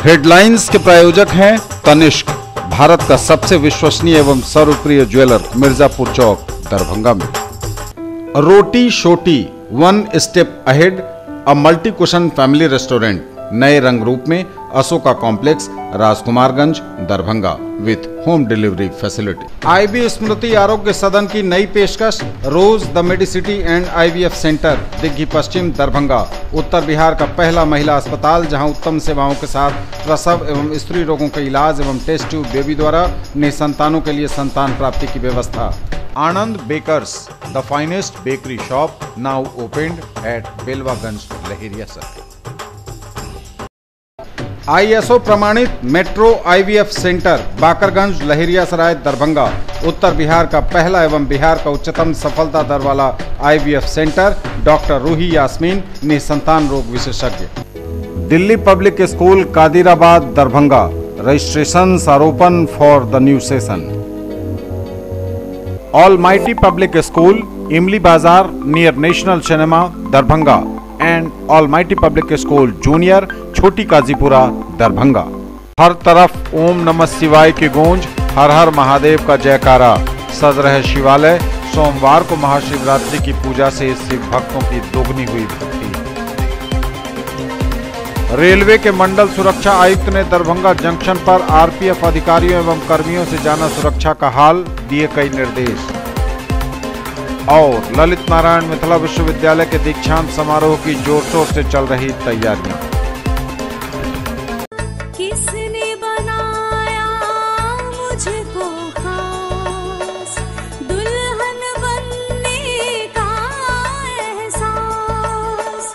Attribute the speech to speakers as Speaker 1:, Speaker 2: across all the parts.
Speaker 1: Headlines के प्रायोजक हैं तनिष्क, भारत का सबसे विश्वसनीय एवं सर्वप्रिय ज्वेलर, मिर्जापुर चौक, दरभंगा में। Roti Shoti, one step ahead, a multi cuisine family restaurant, नए रंग रूप में, Ashoka complex, Rajkumarganj, Darbhanga, with home delivery facility. IB Smriti Arogya Sadan की नई पेशकश, rose the medicity and IVF centre, Digghi Paschim, Darbhanga, उत्तर बिहार का पहला महिला अस्पताल जहां उत्तम सेवाओं के साथ प्रसव एवं स्त्री रोगों के इलाज एवं टेस्ट ट्यूब बेबी द्वारा निसंतानों के लिए संतान प्राप्ति की व्यवस्था। Anand bakers, the finest bakery shop, now opened at Belwaganj, Laheria circle. ISO प्रमाणित metro IVF centre, Bakarganj, Laheria Sarai, Darbhanga, उत्तर बिहार का पहला एवं बिहार का उच्चतम सफलता दर वाला IVF centre, doctor Roohi Yasmin, निसंतान रोग विशेषज्ञ। Delhi public school, Kadirabad, Darbhanga, registration are open for the new session. Almighty public school, Imli Bazar near national cinema, Darbhanga, and almighty public school junior, छोटी काजीपुरा, दरभंगा। हर तरफ ओम नमः शिवाय की गूंज, हर हर महादेव का जयकारा, सज रहे शिवालय। सोमवार को महाशिवरात्रि की पूजा से शिव भक्तों की दोगुनी हुई भक्ति। रेलवे के मंडल सुरक्षा आयुक्त ने दरभंगा जंक्शन पर आरपीएफ अधिकारियों एवं कर्मियों से जाना सुरक्षा का हाल, दिए कई निर्देश। और ललित नारायण मिथिला विश्वविद्यालय के दीक्षांत समारोह की जोर शोर से चल रही तैयारियां।
Speaker 2: किसने बनाया मुझको खास, दुल्हन बनने का एहसास,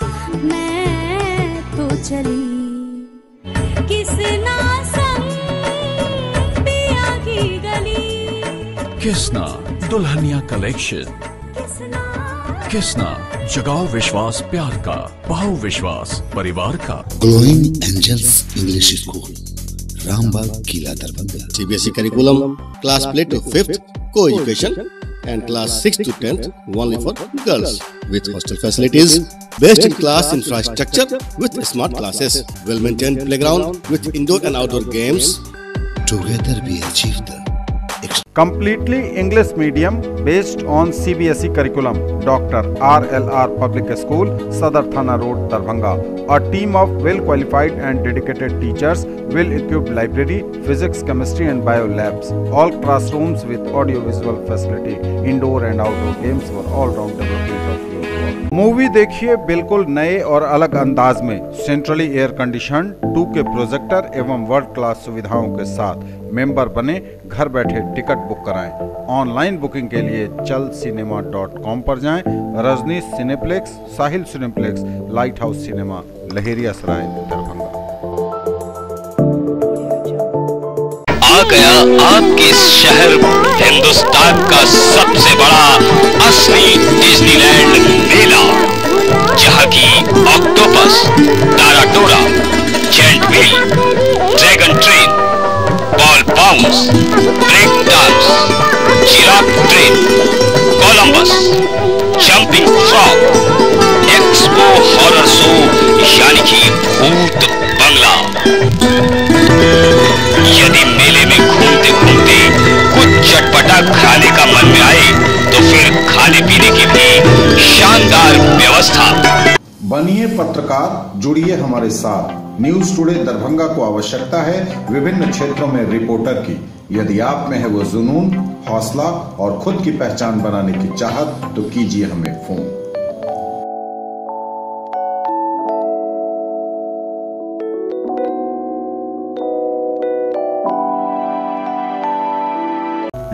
Speaker 2: मैं तो चली किसना संग पिया की गली।
Speaker 3: किसना दुल्हनिया कलेक्शन, किसना जगाओ विश्वास प्यार का, बहाओ विश्वास परिवार का।
Speaker 4: Glowing angels English school, Rambagh, किला, Darbhanga. CBSE curriculum, class play to 5th, co-education, and class 6 to 10th only for girls, with hostel facilities, best in class infrastructure with smart classes, well maintained playground with indoor and outdoor games. Together we achieve the
Speaker 1: completely English medium based on CBSE curriculum, Dr. RLR Public School, Sadar Thana Road, Darbhanga. A team of well qualified and dedicated teachers, well equipped library, physics, chemistry and bio labs. All classrooms with audio visual facility, indoor and outdoor games for all round development of your work. Movie देखिए बिल्कुल नए और अलग अंदाज में, centrally air condition 2K projector एवं world class सुविधाओं के साथ। मेंबर बने, घर बैठे टिकट बुक कराएं। ऑनलाइन बुकिंग के लिए chalcinema.com पर जाएं। Rajnish cineplex, Sahil cineplex, light house cinema, Laheria Sarai, Darbhanga.
Speaker 5: आ गया आपके शहर हिंदुस्तान का सबसे बड़ा असली डिज्नीलैंड मेला, जहां की ऑक्टोपस, ताराटोरा, giant wheel, dragon train, ball bounce, break dance, giraffe train, Columbus, jumping frog, expo horror show यानी कि भूत बंगला। यदि मेले में घूमते घूमते कुछ चटपटा खाने का मन में आए तो फिर खाने पीने की भी शानदार व्यवस्था।
Speaker 1: बनिए पत्रकार, जुड़िए हमारे साथ। न्यूज टुडे दरभंगा को आवश्यकता है विभिन्न क्षेत्रों में रिपोर्टर की। यदि आप में है वो जुनून, हौसला और खुद की पहचान बनाने की चाहत तो कीजिए हमें phone.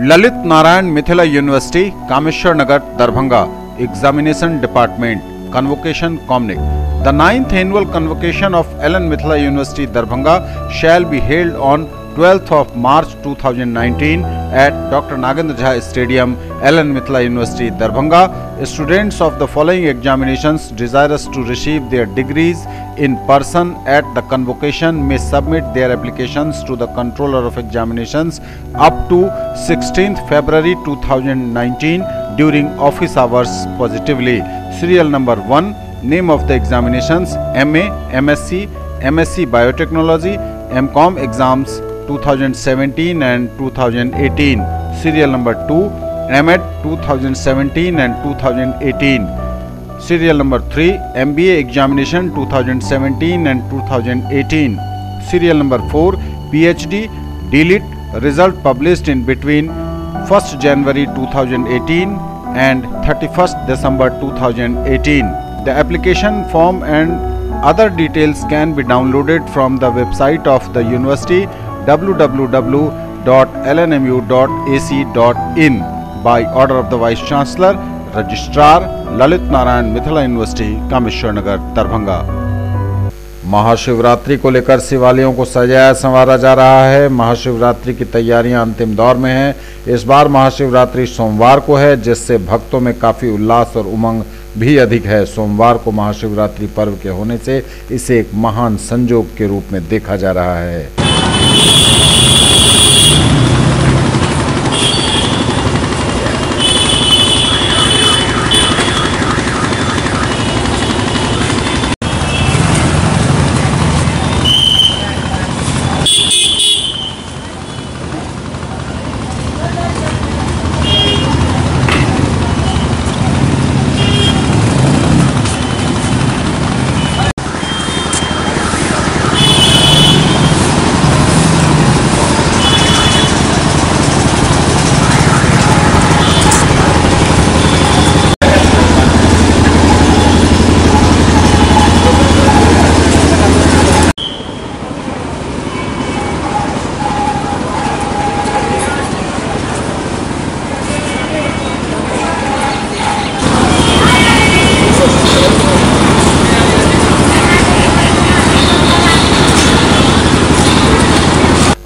Speaker 1: Lalit Narayan Mithila university, Kameshwar Nagar, Darbhanga. Examination department, convocation Comnic. The 9th annual convocation of Ellen Mithila University Darbhanga shall be held on 12th of March 2019 at Dr. Nagendra Jha Stadium, Ellen Mithila University Darbhanga. Students of the following examinations desirous to receive their degrees in person at the convocation may submit their applications to the Controller of Examinations up to 16th February 2019 during office hours positively. Serial number 1, name of the examinations MA, MSc, MSc Biotechnology, MCOM exams 2017 and 2018. Serial number 2, MEd 2017 and 2018. Serial number 3, MBA examination 2017 and 2018. Serial number 4, PhD DLIT result published in between 1st January 2018 and 31st December 2018. The application form and other details can be downloaded from the website of the university www.lnmu.ac.in by order of the Vice Chancellor, Registrar, Lalit Narayan Mithila university, Kameshwar Nagar, Darbhanga. Mahashivratri को लेकर शिवालयों को सजाया संवारा जा रहा है। महाशिवरात्रि की तैयारियां अंतिम दौर में हैं। इस बार महाशिवरात्रि सोमवार को है, जिससे भक्तों में काफी उल्लास और उमंग भी अधिक है। सोमवार को महाशिवरात्रि पर्व के होने से इसे एक महान संयोग के रूप में देखा जा रहा है।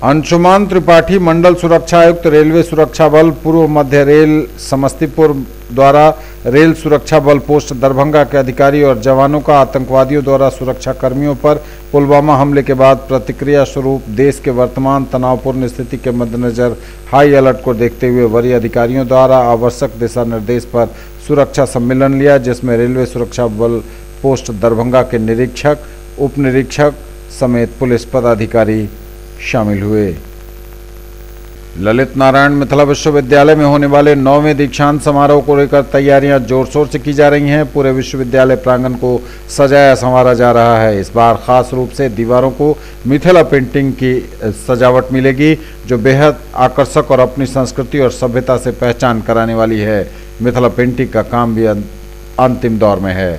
Speaker 1: अंशुमान त्रिपाठी, मंडल सुरक्षा आयुक्त, रेलवे सुरक्षा बल, पूर्व मध्य रेल समस्तीपुर द्वारा रेल सुरक्षा बल पोस्ट दरभंगा के अधिकारी और जवानों का आतंकवादियों द्वारा सुरक्षा कर्मियों पर पुलवामा हमले के बाद प्रतिक्रिया स्वरूप देश के वर्तमान तनावपूर्ण स्थिति के मद्देनजर हाई अलर्ट को देखते हुए वरीय अधिकारियों द्वारा आवश्यक दिशा निर्देश पर सुरक्षा सम्मेलन लिया, जिसमें रेलवे सुरक्षा बल पोस्ट दरभंगा के निरीक्षक, उप निरीक्षक समेत पुलिस पदाधिकारी शामिल हुए। ललित नारायण मिथिला विश्वविद्यालय में होने वाले 9वें दीक्षांत समारोह को लेकर तैयारियां जोर शोर से की जा रही हैं। पूरे विश्वविद्यालय प्रांगण को सजाया संवारा जा रहा है। इस बार खास रूप से दीवारों को मिथिला पेंटिंग की सजावट मिलेगी, जो बेहद आकर्षक और अपनी संस्कृति और सभ्यता से पहचान कराने वाली है। मिथिला पेंटिंग का काम भी अंतिम दौर में है।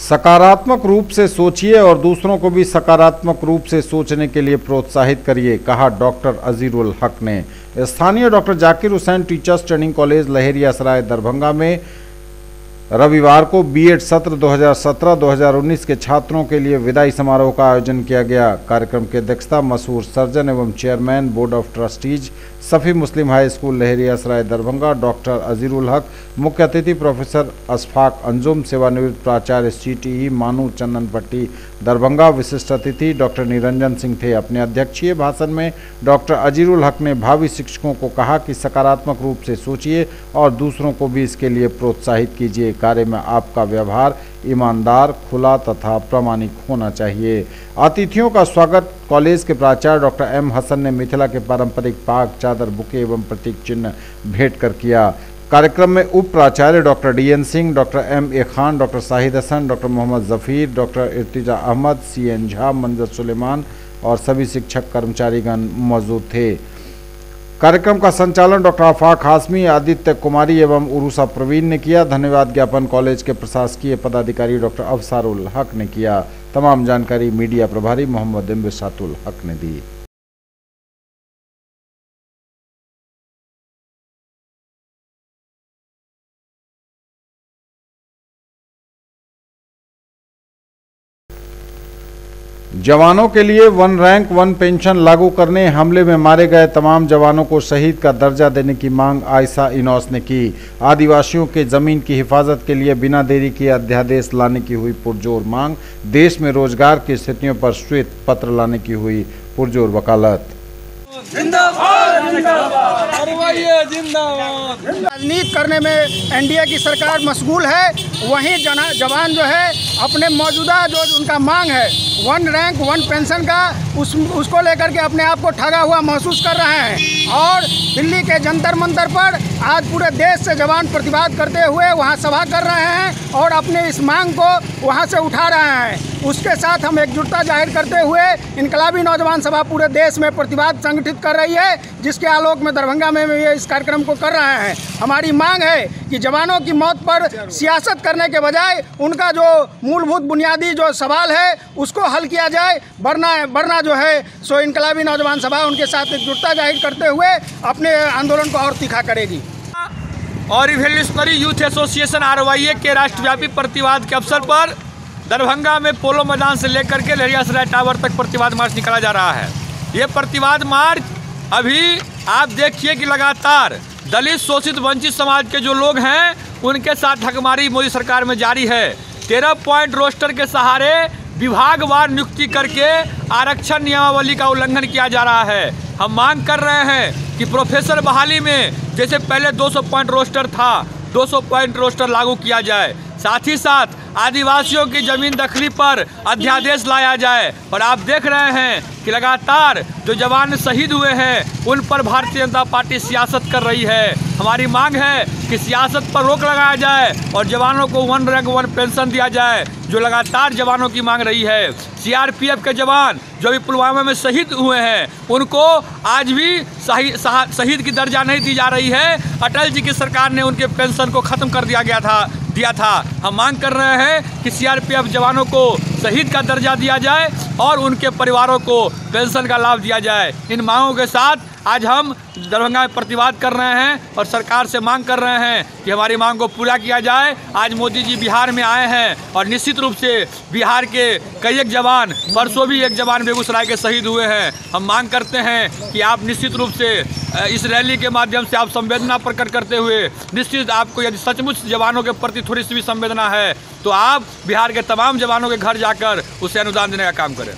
Speaker 1: सकारात्मक रूप से सोचिए और दूसरों को भी सकारात्मक रूप से सोचने के लिए प्रोत्साहित करिए, कहा डॉक्टर अजीरुल हक ने। स्थानीय doctor Zakir Hussain teachers training college Laheria Sarai Darbhanga में रविवार को बीएड सत्र 2017-2019 के छात्रों के लिए विदाई समारोह का आयोजन किया गया। कार्यक्रम की अध्यक्षता मशहूर सर्जन एवं chairman board of trustees Safi Muslim high school Lahariasarai Darbhanga doctor Azirul Haq, मुख्य अतिथि प्रोफेसर अशफाक अंजुम, सेवानिवृत्त प्राचार्य CTE मानू चंदनपट्टी दरभंगा, विशिष्ट अतिथि डॉक्टर निरंजन सिंह थे। अपने अध्यक्षीय भाषण में डॉक्टर अजीरुल हक ने भावी शिक्षकों को कहा कि सकारात्मक रूप से सोचिए और दूसरों को भी इसके लिए प्रोत्साहित कीजिए। कार्य में आपका व्यवहार ईमानदार, खुला तथा प्रामाणिक होना चाहिए। अतिथियों का स्वागत कॉलेज के प्राचार्य डॉक्टर M हसन ने मिथिला के पारंपरिक पाग, चादर, बुके एवं प्रतीक चिन्ह भेंट कर किया। कार्यक्रम में उप प्राचार्य doctor DN Singh, doctor MA Khan, doctor Shahid Hasan, doctor Mohammad Zafir, doctor Irtiza Ahmad, CN Jha, Manzar Suleman और सभी शिक्षक कर्मचारीगण मौजूद थे। कार्यक्रम का संचालन डॉक्टर आफाक हाशमी, आदित्य कुमारी एवं उरूसा प्रवीण ने किया। धन्यवाद ज्ञापन कॉलेज के प्रशासकीय पदाधिकारी डॉक्टर अफसारुल हक ने किया। तमाम जानकारी मीडिया प्रभारी मोहम्मद इम्बिसातुल हक ने दी। जवानों के लिए 1 रैंक 1 पेंशन लागू करने, हमले में मारे गए तमाम जवानों को शहीद का दर्जा देने की मांग आयशा इनौस ने की। आदिवासियों के जमीन की हिफाजत के लिए बिना देरी किए अध्यादेश लाने की हुई पुरजोर मांग। देश में रोजगार की स्थितियों पर श्वेत पत्र लाने की हुई पुरजोर वकालत।
Speaker 6: राजनीति करने में NDA की सरकार मशगूल है, वहीं जवान जो है अपने मौजूदा जो उनका मांग है 1 रैंक 1 पेंशन का, उसको लेकर के अपने आप को ठगा हुआ महसूस कर रहे हैं। और दिल्ली के जंतर मंतर पर आज पूरे देश से जवान प्रतिवाद करते हुए वहां सभा कर रहे हैं और अपने इस मांग को वहां से उठा रहे हैं। उसके साथ हम एकजुटता जाहिर करते हुए इनकलाबी नौजवान सभा पूरे देश में प्रतिवाद संगठित कर रही है, जिसके आलोक में दरभंगा में ये इस कार्यक्रम को कर रहे हैं। हमारी मांग है कि जवानों की मौत पर सियासत करने के बजाय उनका जो मूलभूत बुनियादी जो सवाल है उसको हल किया जाए, वरना जो है सो इनकलाबी नौजवान सभा उनके साथ एकजुटता जाहिर करते हुए अपने आंदोलन को और तीखा करेगी।
Speaker 7: और रिवोल्यूशनरी यूथ एसोसिएशन RYA के राष्ट्रव्यापी प्रतिवाद के अवसर पर दरभंगा में पोलो मैदान से लेकर के लहरियासराय टावर तक प्रतिवाद मार्च निकाला जा रहा है। ये प्रतिवाद मार्च अभी आप देखिए कि लगातार दलित, शोषित, वंचित समाज के जो लोग हैं उनके साथ ठगमारी मोदी सरकार में जारी है। 13 पॉइंट रोस्टर के सहारे विभागवार नियुक्ति करके आरक्षण नियमावली का उल्लंघन किया जा रहा है। हम मांग कर रहे हैं कि प्रोफेसर बहाली में जैसे पहले 200 पॉइंट रोस्टर था, 200 पॉइंट रोस्टर लागू किया जाए। साथ ही साथ आदिवासियों की जमीन दखली पर अध्यादेश लाया जाए। और आप देख रहे हैं कि लगातार जो जवान शहीद हुए हैं उन पर भारतीय जनता पार्टी सियासत कर रही है। हमारी मांग है कि सियासत पर रोक लगाया जाए और जवानों को 1 रैंक 1 पेंशन दिया जाए, जो लगातार जवानों की मांग रही है। CRPF के जवान जो भी पुलवामा में शहीद हुए हैं उनको आज भी शहीद की दर्जा नहीं दी जा रही है। अटल जी की सरकार ने उनके पेंशन को ख़त्म कर दिया था। हम मांग कर रहे हैं कि CRPF जवानों को शहीद का दर्जा दिया जाए और उनके परिवारों को पेंशन का लाभ दिया जाए। इन मांगों के साथ आज हम दरभंगा में प्रतिवाद कर रहे हैं और सरकार से मांग कर रहे हैं कि हमारी मांग को पूरा किया जाए। आज मोदी जी बिहार में आए हैं और निश्चित रूप से बिहार के कई एक जवान, परसों भी एक जवान बेगूसराय के शहीद हुए हैं। हम मांग करते हैं कि आप निश्चित रूप से इस रैली के माध्यम से आप संवेदना प्रकट करते हुए, निश्चित आपको यदि सचमुच जवानों के प्रति थोड़ी सी भी संवेदना है तो आप बिहार के तमाम जवानों के घर जाकर उसे अनुदान देने का काम करें।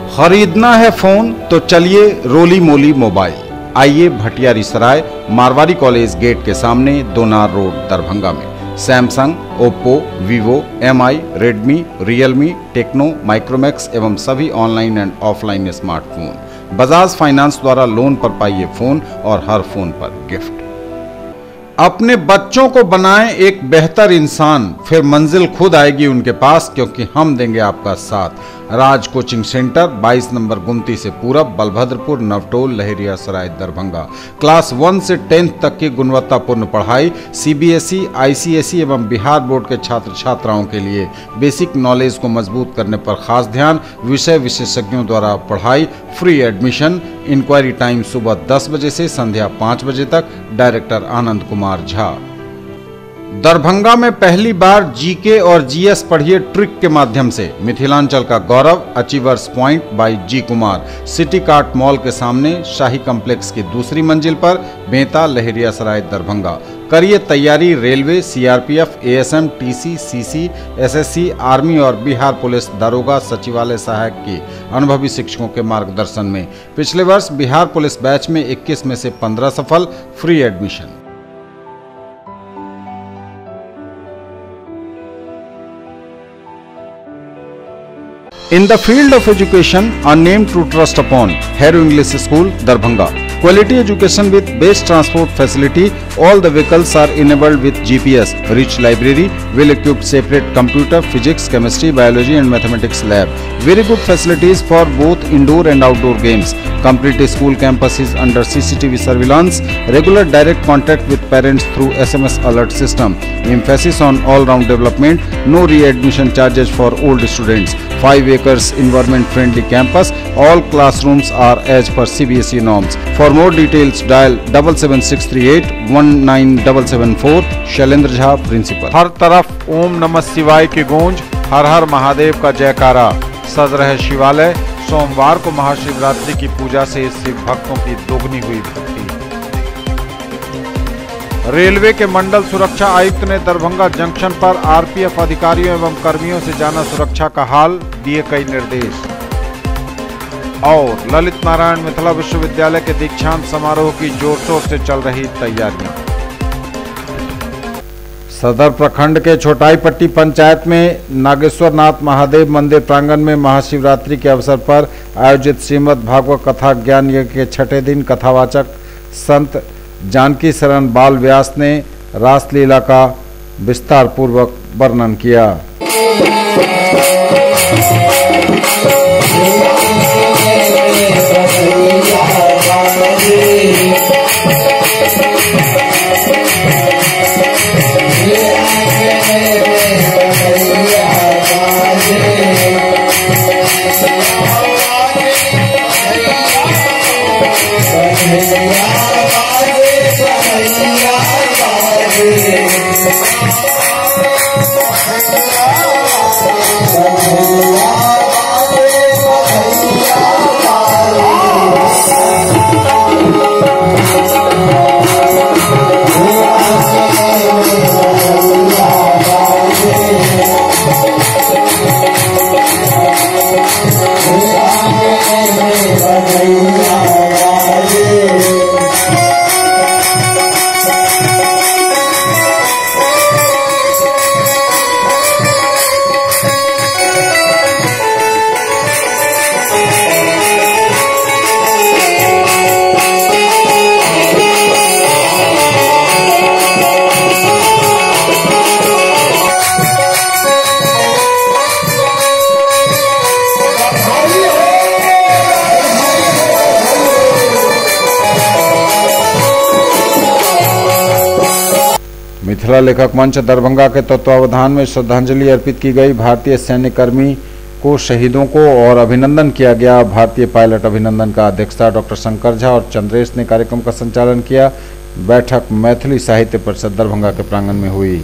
Speaker 1: खरीदना है फोन तो चलिए रोली मोली मोबाइल। आइए भटियारी सराय मारवाड़ी कॉलेज गेट के सामने दोनार रोड दरभंगा में Samsung, Oppo, Vivo, MI, Redmi, Realme, Tecno, Micromax एवं सभी online and offline smartphone Bajaj finance द्वारा लोन पर पाइए फोन और हर फोन पर गिफ्ट। अपने बच्चों को बनाएं एक बेहतर इंसान, फिर मंजिल खुद आएगी उनके पास, क्योंकि हम देंगे आपका साथ। राज कोचिंग सेंटर 22 नंबर गुमती से पूरब, बलभद्रपुर, नवटोल, लहरियासराय, दरभंगा। क्लास 1 से 10th तक की गुणवत्तापूर्ण पढ़ाई, CBSE, ICSE एवं बिहार बोर्ड के छात्र छात्राओं के लिए बेसिक नॉलेज को मजबूत करने पर खास ध्यान। विषय विशेषज्ञों द्वारा पढ़ाई, फ्री एडमिशन। इंक्वायरी टाइम सुबह 10 बजे से संध्या 5 बजे तक। डायरेक्टर आनंद कुमार झा। दरभंगा में पहली बार जीके और जीएस पढ़िए ट्रिक के माध्यम से मिथिलांचल का गौरव। Achievers point by G Kumar city cart mall के सामने शाही कॉम्प्लेक्स की दूसरी मंजिल पर बेंता लहेरियासराय दरभंगा। करिए तैयारी railway, CRPF, ASM, TC, CC, SSC, army और बिहार पुलिस दारोगा सचिवालय सहायक के अनुभवी शिक्षकों के मार्गदर्शन में। पिछले वर्ष बिहार पुलिस बैच में 21 में से 15 सफल। Free admission. In the field of education, a name to trust upon, Hero English School, Darbhanga. Quality education with best transport facility. All the vehicles are enabled with GPS. Rich library, well-equipped separate computer, physics, chemistry, biology and mathematics lab. Very good facilities for both indoor and outdoor games. Complete school campus is under CCTV surveillance. Regular direct contact with parents through SMS alert system. Emphasis on all-round development. No re-admission charges for old students. 5 acres environment-friendly campus. All classrooms are as per CBSE norms. For more details, dial 77638 19774. Shailendra Jha, principal. हर तरफ ओम नमः शिवाय की गूंज, हर हर महादेव का जयकारा। सज रहे शिवालय। सोमवार को महाशिवरात्रि की पूजा से शिव भक्तों की दोगुनी हुई भक्ति। रेलवे के मंडल सुरक्षा आयुक्त ने दरभंगा जंक्शन पर आरपीएफ अधिकारियों एवं कर्मियों से जाना सुरक्षा का हाल, दिए कई निर्देश। और ललित नारायण मिथिला विश्वविद्यालय के दीक्षांत समारोह की जोर शोर से चल रही तैयारियां। सदर प्रखंड के छोटाईपट्टी पंचायत में नागेश्वर नाथ महादेव मंदिर प्रांगण में महाशिवरात्रि के अवसर पर आयोजित श्रीमद् भागवत कथा ज्ञान यज्ञ के छठे दिन कथावाचक संत जानकी शरण बाल व्यास ने रासलीला का विस्तार पूर्वक वर्णन किया। मिथिला लेखक मंच दरभंगा के तत्वावधान में श्रद्धांजलि अर्पित की गई। भारतीय सैन्य कर्मी को शहीदों को और अभिनंदन किया गया। भारतीय पायलट अभिनंदन का अध्यक्षता डॉक्टर शंकर झा और चंद्रेश ने कार्यक्रम का संचालन किया। बैठक मैथिली साहित्य परिषद दरभंगा के प्रांगण में हुई।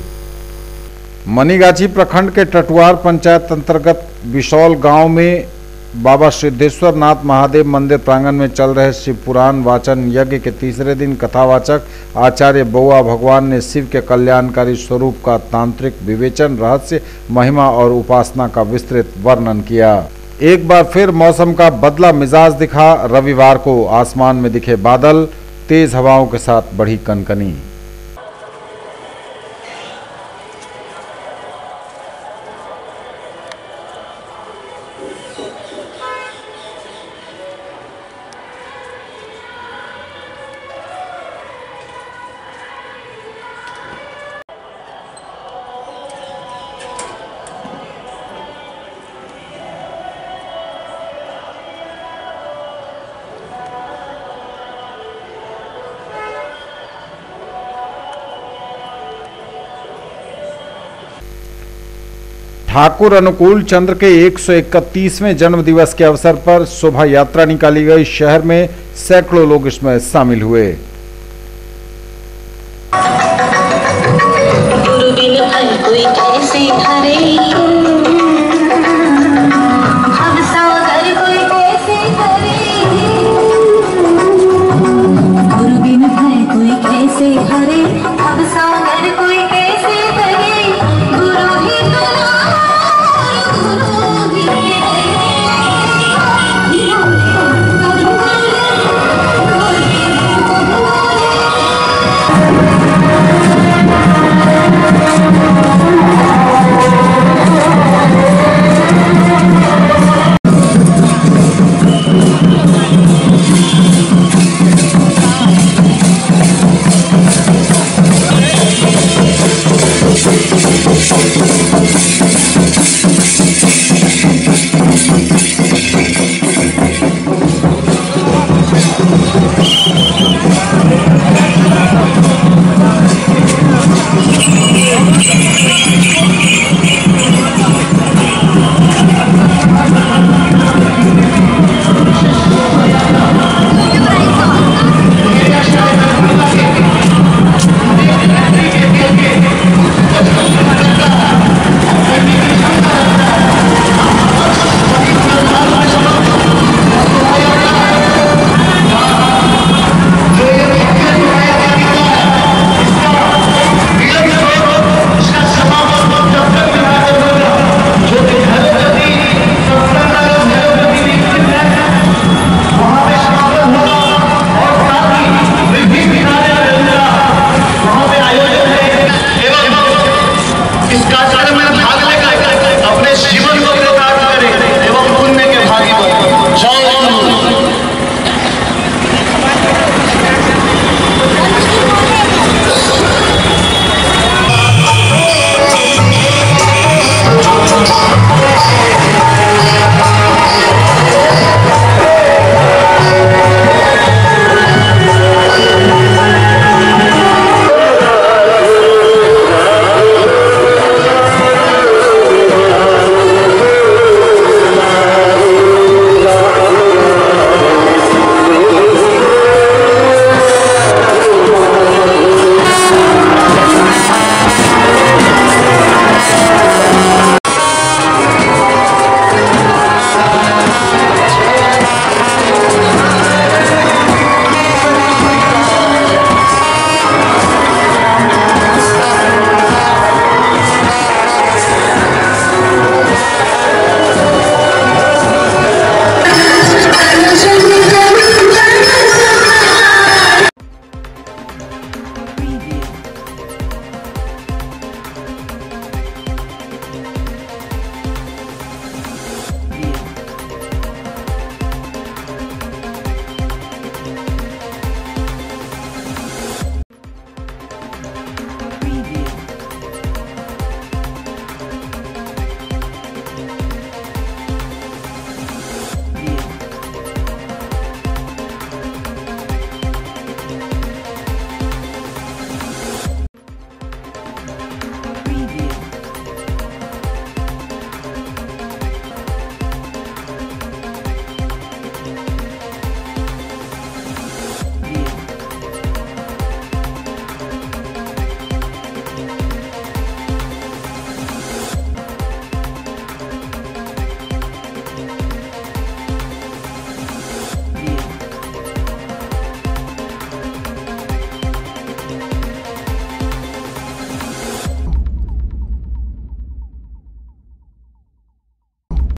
Speaker 1: मनीगाछी प्रखंड के टटुआर पंचायत अंतर्गत बिशौल गांव में बाबा सिद्धेश्वर नाथ महादेव मंदिर प्रांगण में चल रहे शिव पुराण वाचन यज्ञ के तीसरे दिन कथावाचक आचार्य बउआ भगवान ने शिव के कल्याणकारी स्वरूप का तांत्रिक विवेचन, रहस्य, महिमा और उपासना का विस्तृत वर्णन किया। एक बार फिर मौसम का बदला मिजाज दिखा। रविवार को आसमान में दिखे बादल, तेज हवाओं के साथ बढ़ी कनकनी। ठाकुर अनुकूल चंद्र के 131वें जन्म दिवस के अवसर पर शोभा यात्रा निकाली गई। शहर में सैकड़ों लोग इसमें शामिल हुए।
Speaker 8: इसका